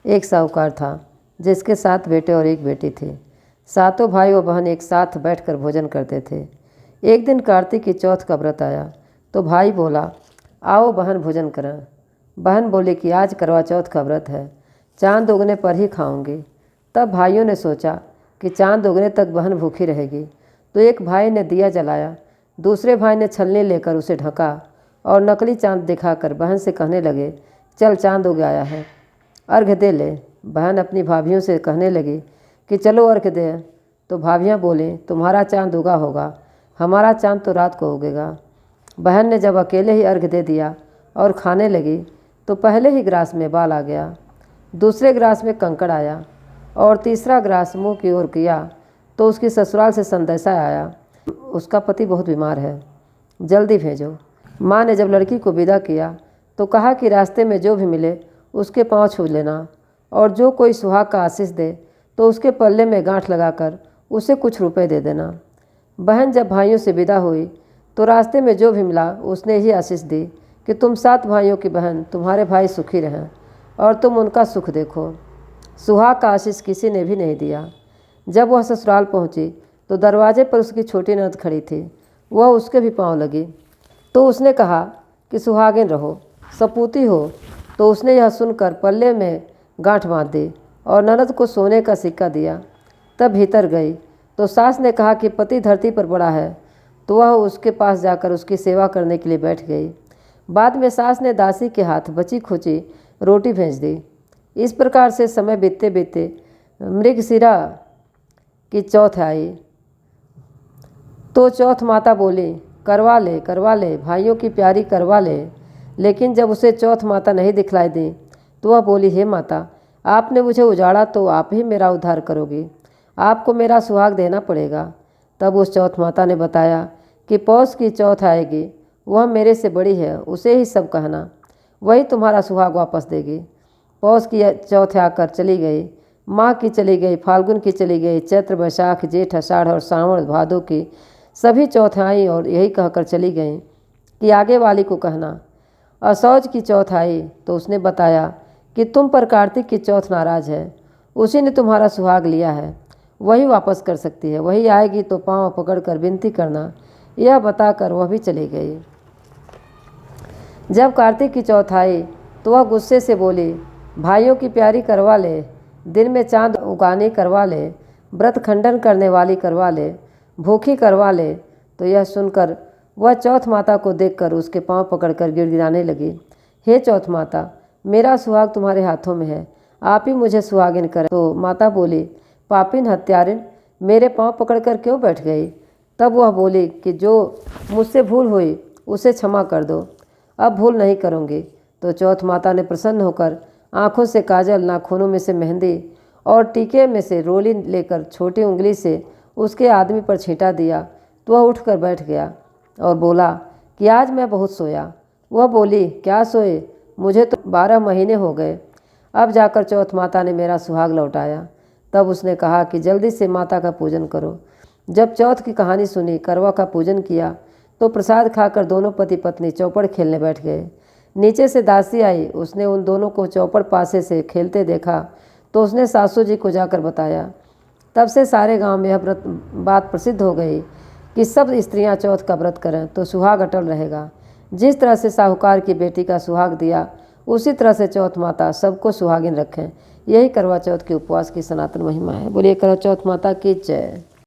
एक साहूकार था जिसके 7 बेटे और 1 बेटी थे। सातों भाई और बहन एक साथ बैठकर भोजन करते थे। एक दिन कार्तिक की चौथ का व्रत आया तो भाई बोला, आओ बहन भोजन करें। बहन बोली कि आज करवा चौथ का व्रत है, चांद उगने पर ही खाऊंगी। तब भाइयों ने सोचा कि चांद उगने तक बहन भूखी रहेगी, तो एक भाई ने दिया जलाया, दूसरे भाई ने छलनी लेकर उसे ढका और नकली चांद दिखाकर बहन से कहने लगे, चल चांद उग आया है, अर्घ्य दे ले। बहन अपनी भाभियों से कहने लगी कि चलो अर्घ्य दे। तो भाभियाँ बोली, तुम्हारा चांद उगा होगा, हमारा चांद तो रात को उगेगा। बहन ने जब अकेले ही अर्घ्य दे दिया और खाने लगी तो पहले ही ग्रास में बाल आ गया, दूसरे ग्रास में कंकड़ आया और तीसरा ग्रास मुंह की ओर किया तो उसकी ससुराल से संदेशा आया, उसका पति बहुत बीमार है, जल्दी भेजो। माँ ने जब लड़की को विदा किया तो कहा कि रास्ते में जो भी मिले उसके पाँव छू लेना और जो कोई सुहाग का आशीष दे तो उसके पल्ले में गांठ लगाकर उसे कुछ रुपए दे देना। बहन जब भाइयों से विदा हुई तो रास्ते में जो भी मिला उसने ही आशीष दी कि तुम 7 भाइयों की बहन, तुम्हारे भाई सुखी रहें और तुम उनका सुख देखो। सुहाग का आशीष किसी ने भी नहीं दिया। जब वह ससुराल पहुंची तो दरवाजे पर उसकी छोटी ननद खड़ी थी, वह उसके भी पाँव लगी तो उसने कहा कि सुहागिन रहो, सपूती हो। तो उसने यह सुनकर पल्ले में गांठ बांध दी और ननद को सोने का सिक्का दिया। तब भीतर गई तो सास ने कहा कि पति धरती पर पड़ा है, तो वह उसके पास जाकर उसकी सेवा करने के लिए बैठ गई। बाद में सास ने दासी के हाथ बची खुची रोटी भेज दी। इस प्रकार से समय बीतते बीतते मृगशिरा की चौथ आई तो चौथ माता बोली, करवा ले भाइयों की प्यारी करवा ले। लेकिन जब उसे चौथ माता नहीं दिखलाई दी तो वह बोली, हे माता, आपने मुझे उजाड़ा तो आप ही मेरा उद्धार करोगी, आपको मेरा सुहाग देना पड़ेगा। तब उस चौथ माता ने बताया कि पौष की चौथ आएगी, वह मेरे से बड़ी है, उसे ही सब कहना, वही तुम्हारा सुहाग वापस देगी। पौष की चौथ आकर चली गई, माघ की चली गई, फाल्गुन की चली गई, चैत्र बैसाख जेठ आषाढ़ और सावन भादों की सभी चौथ आई और यही कहकर चली गई कि आगे वाली को कहना। असौज की चौथ आई तो उसने बताया कि तुम पर कार्तिक की चौथ नाराज है, उसी ने तुम्हारा सुहाग लिया है, वही वापस कर सकती है, वही आएगी तो पाँव पकड़कर विनती करना। यह बताकर वह भी चली गई। जब कार्तिक की चौथ आई तो वह गुस्से से बोली, भाइयों की प्यारी करवा ले, दिन में चांद उगानी करवा ले, व्रत खंडन करने वाली करवा ले, भूखी करवा ले। तो यह सुनकर वह चौथ माता को देखकर उसके पांव पकड़कर गिड़गिड़ाने लगी, हे चौथ माता, मेरा सुहाग तुम्हारे हाथों में है, आप ही मुझे सुहागिन करें। तो माता बोली, पापिन हत्यारिन, मेरे पांव पकड़कर क्यों बैठ गई। तब वह बोली कि जो मुझसे भूल हुई उसे क्षमा कर दो, अब भूल नहीं करूँगी। तो चौथ माता ने प्रसन्न होकर आँखों से काजल, नाखूनों में से मेहंदी और टीके में से रोली लेकर छोटी उंगली से उसके आदमी पर छींटा दिया तो वह उठकर बैठ गया और बोला कि आज मैं बहुत सोया। वह बोली, क्या सोए, मुझे तो 12 महीने हो गए, अब जाकर चौथ माता ने मेरा सुहाग लौटाया। तब उसने कहा कि जल्दी से माता का पूजन करो। जब चौथ की कहानी सुनी, करवा का पूजन किया तो प्रसाद खाकर दोनों पति पत्नी चौपड़ खेलने बैठ गए। नीचे से दासी आई, उसने उन दोनों को चौपड़ पासे से खेलते देखा तो उसने सासू जी को जाकर बताया। तब से सारे गांव में यह बात प्रसिद्ध हो गई कि सब स्त्रियां चौथ का व्रत करें तो सुहाग अटल रहेगा। जिस तरह से साहूकार की बेटी का सुहाग दिया, उसी तरह से चौथ माता सबको सुहागिन रखें। यही करवा चौथ के उपवास की सनातन महिमा है। बोलिए करवा चौथ माता की जय।